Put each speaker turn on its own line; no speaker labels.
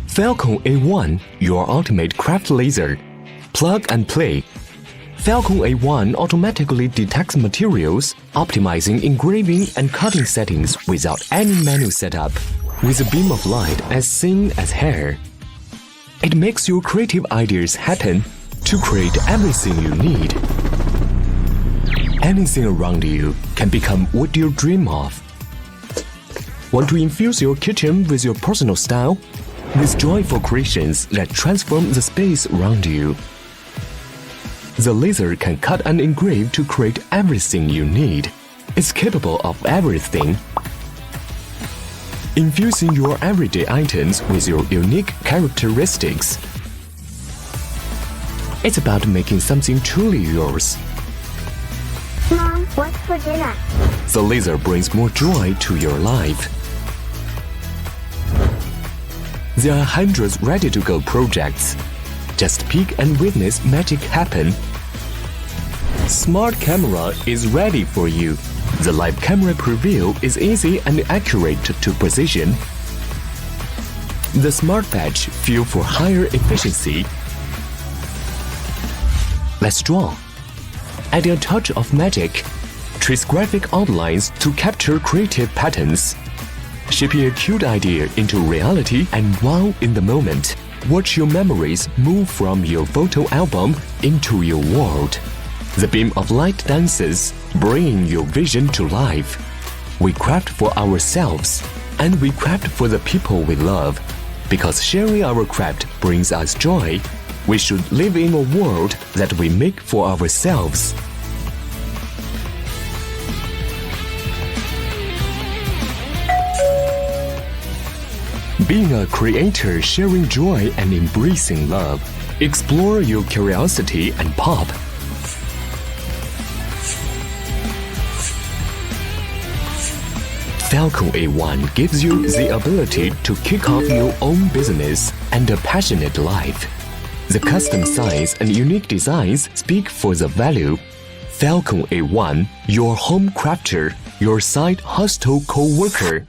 Falcon A1, your ultimate craft laser. Plug and play. Falcon A1 automatically detects materials, optimizing engraving and cutting settings without any manual setup, with a beam of light as thin as hair. It makes your creative ideas happen to create everything you need. Anything around you can become what you dream of. Want to infuse your kitchen with your personal style? With joyful creations that transform the space around you. The laser can cut and engrave to create everything you need. It's capable of everything. Infusing your everyday items with your unique characteristics. It's about making something truly yours.
Mom, what's for dinner?
The laser brings more joy to your life. There are hundreds ready-to-go projects. Just peek and witness magic happen. Smart camera is ready for you. The live camera preview is easy and accurate to precision. The smart patch feel for higher efficiency. Let's draw. Add a touch of magic. Trace graphic outlines to capture creative patterns. Shaping a cute idea into reality and wow in the moment. Watch your memories move from your photo album into your world. The beam of light dances, bringing your vision to life. We craft for ourselves, and we craft for the people we love. Because sharing our craft brings us joy, we should live in a world that we make for ourselves. Being a creator, sharing joy and embracing love. Explore your curiosity and pop. Falcon A1 gives you the ability to kick off your own business and a passionate life. The custom size and unique designs speak for the value. Falcon A1, your home crafter, your side hustle co-worker.